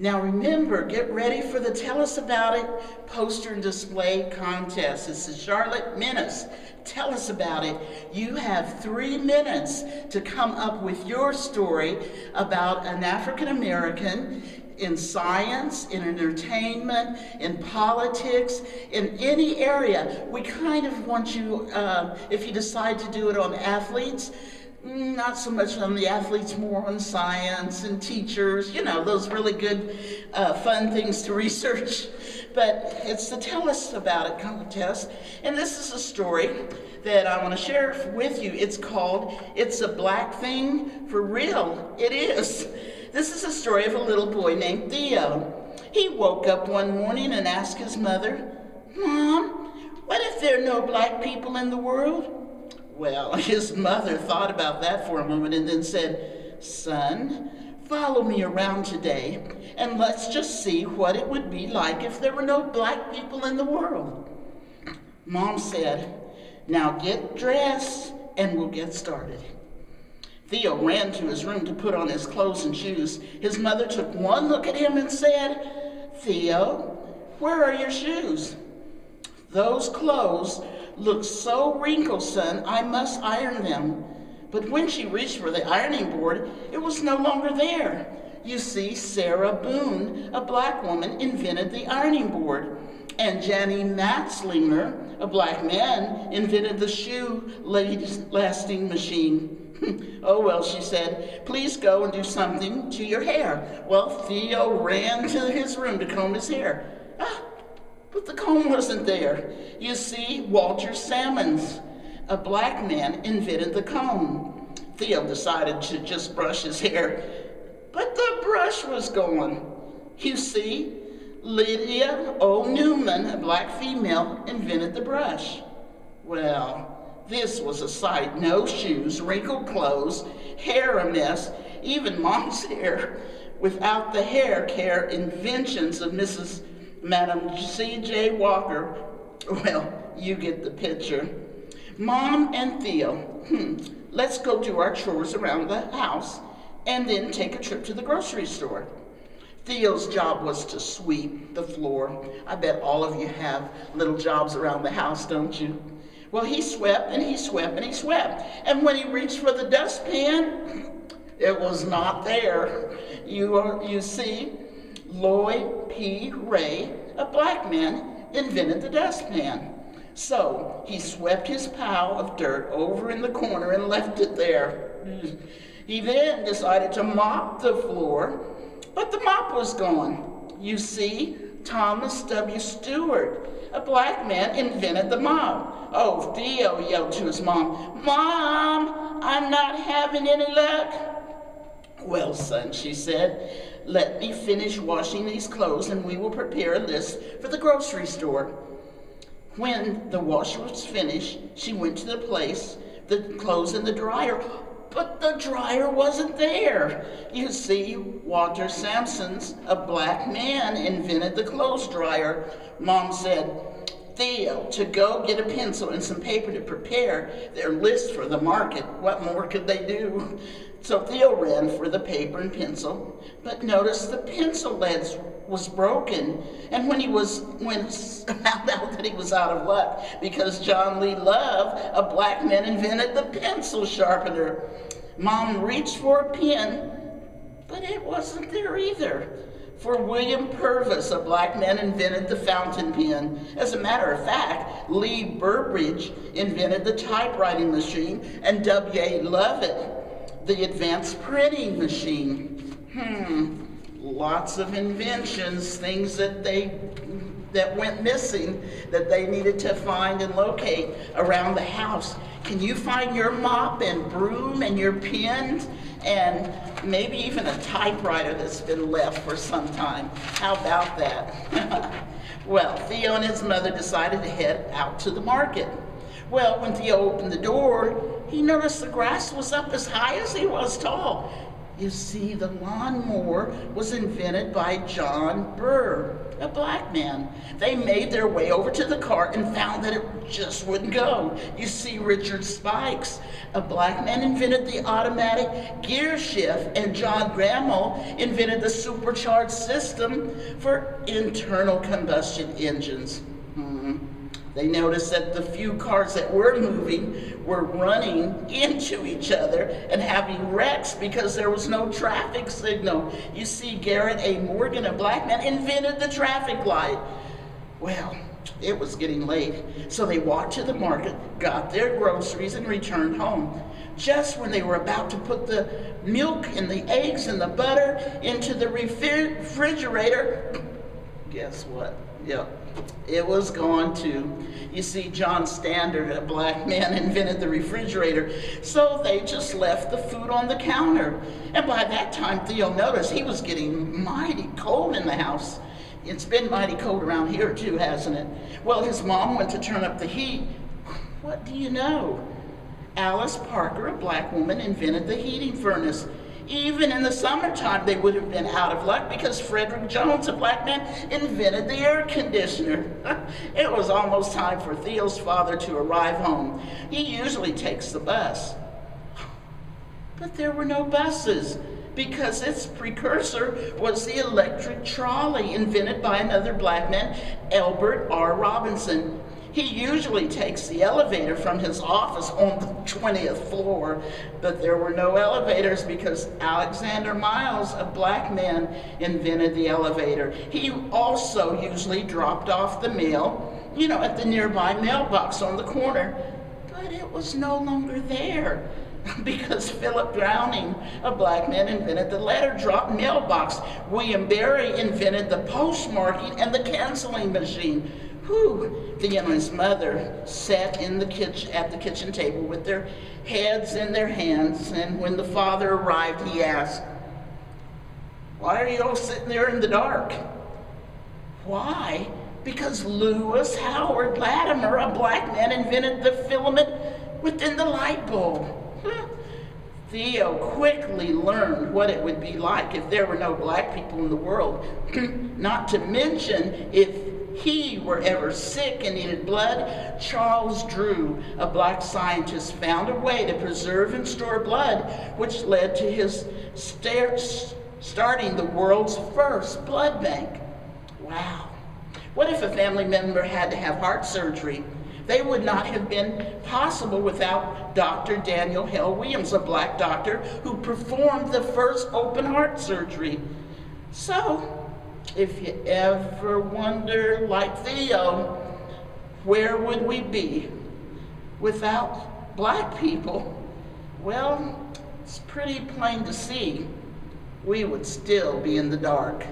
Now remember, get ready for the Tell Us About It poster and display contest. This is Scharlotte, Minnis. Tell us about it. You have 3 minutes to come up with your story about an African American in science, in entertainment, in politics, in any area. We kind of want you, if you decide to do it on athletes, not so much on the athletes, more on science and teachers, you know, those really good, fun things to research. But it's the Tell Us About It contest. And this is a story that I want to share with you. It's called, It's a Black Thing for Real. It is. This is a story of a little boy named Theo. He woke up one morning and asked his mother, "Mom, what if there are no black people in the world?" Well, his mother thought about that for a moment and then said, "Son, follow me around today and let's just see what it would be like if there were no black people in the world." Mom said, "Now get dressed and we'll get started." Theo ran to his room to put on his clothes and shoes. His mother took one look at him and said, "Theo, where are your shoes?" "Those clothes look so wrinkled, son, I must iron them." But when she reached for the ironing board, it was no longer there. You see, Sarah Boone, a black woman, invented the ironing board. And Jenny Matzlinger, a black man, invented the shoe-lasting machine. "Oh, well," she said, "please go and do something to your hair." Well, Theo ran to his room to comb his hair. But the comb wasn't there. You see, Walter Salmons, a black man, invented the comb. Theo decided to just brush his hair, but the brush was gone. You see, Lydia O. Newman, a black female, invented the brush. Well, this was a sight. No shoes, wrinkled clothes, hair a mess, even Mom's hair, without the hair care inventions of Madam C.J. Walker. Well, you get the picture. Mom and Theo, let's go do our chores around the house and then take a trip to the grocery store. Theo's job was to sweep the floor. I bet all of you have little jobs around the house, don't you? Well, he swept and he swept and he swept. And when he reached for the dustpan, it was not there. You see, Lloyd P. Ray, a black man, invented the dustpan. So he swept his pile of dirt over in the corner and left it there. He then decided to mop the floor, but the mop was gone. You see, Thomas W. Stewart, a black man, invented the mop. Oh, Theo yelled to his mom, "Mom, I'm not having any luck." "Well, son," she said, "let me finish washing these clothes and we will prepare a list for the grocery store." When the wash was finished, she went to the clothes in the dryer, but the dryer wasn't there. You see, Walter Sampson's, a black man, invented the clothes dryer. Mom said, "Theo, to go get a pencil and some paper to prepare their list for the market." What more could they do? So Theo ran for the paper and pencil, but noticed the pencil lead was broken. And when found out that he was out of luck, because John Lee Love, a black man, invented the pencil sharpener. Mom reached for a pen, but it wasn't there either. For William Purvis, a black man, invented the fountain pen. As a matter of fact, Lee Burbridge invented the typewriting machine, and W.A. Lovett, the advanced printing machine. Lots of inventions, things that went missing that they needed to find and locate around the house. Can you find your mop and broom and your pen and maybe even a typewriter that's been left for some time? How about that? Well, Theo and his mother decided to head out to the market. Well, when Theo opened the door, he noticed the grass was up as high as he was tall. You see, the lawnmower was invented by John Burr, a black man. They made their way over to the cart and found that it just wouldn't go. You see, Richard Spikes, a black man, invented the automatic gear shift, and John Grammel invented the supercharged system for internal combustion engines. They noticed that the few cars that were moving were running into each other and having wrecks because there was no traffic signal. You see, Garrett A. Morgan, a black man, invented the traffic light. Well, it was getting late, so they walked to the market, got their groceries, and returned home. Just when they were about to put the milk and the eggs and the butter into the refrigerator, guess what? Yep. It was gone too. You see, John Standard, a black man, invented the refrigerator, so they just left the food on the counter. And by that time, Theo noticed he was getting mighty cold in the house. It's been mighty cold around here too, hasn't it? Well, his mom went to turn up the heat. What do you know? Alice Parker, a black woman, invented the heating furnace. Even in the summertime, they would have been out of luck because Frederick Jones, a black man, invented the air conditioner. It was almost time for Theo's father to arrive home. He usually takes the bus. But there were no buses because its precursor was the electric trolley invented by another black man, Albert R. Robinson. He usually takes the elevator from his office on the 20th floor, but there were no elevators because Alexander Miles, a black man, invented the elevator. He also usually dropped off the mail, at the nearby mailbox on the corner, but it was no longer there because Philip Browning, a black man, invented the letter drop mailbox. William Barry invented the postmarking and the canceling machine. Theo and his mother sat in the kitchen at the kitchen table with their heads in their hands, and when the father arrived, he asked, "Why are you all sitting there in the dark?" Why? Because Lewis Howard Latimer, a black man, invented the filament within the light bulb. Theo quickly learned what it would be like if there were no black people in the world, not to mention if he were ever sick and needed blood. Charles Drew, a black scientist, found a way to preserve and store blood, which led to his starting the world's first blood bank. Wow. What if a family member had to have heart surgery? They would not have been possible without Dr. Daniel Hale Williams, a black doctor who performed the first open heart surgery. So, if you ever wonder, like Theo, where would we be without black people? Well, it's pretty plain to see. We would still be in the dark.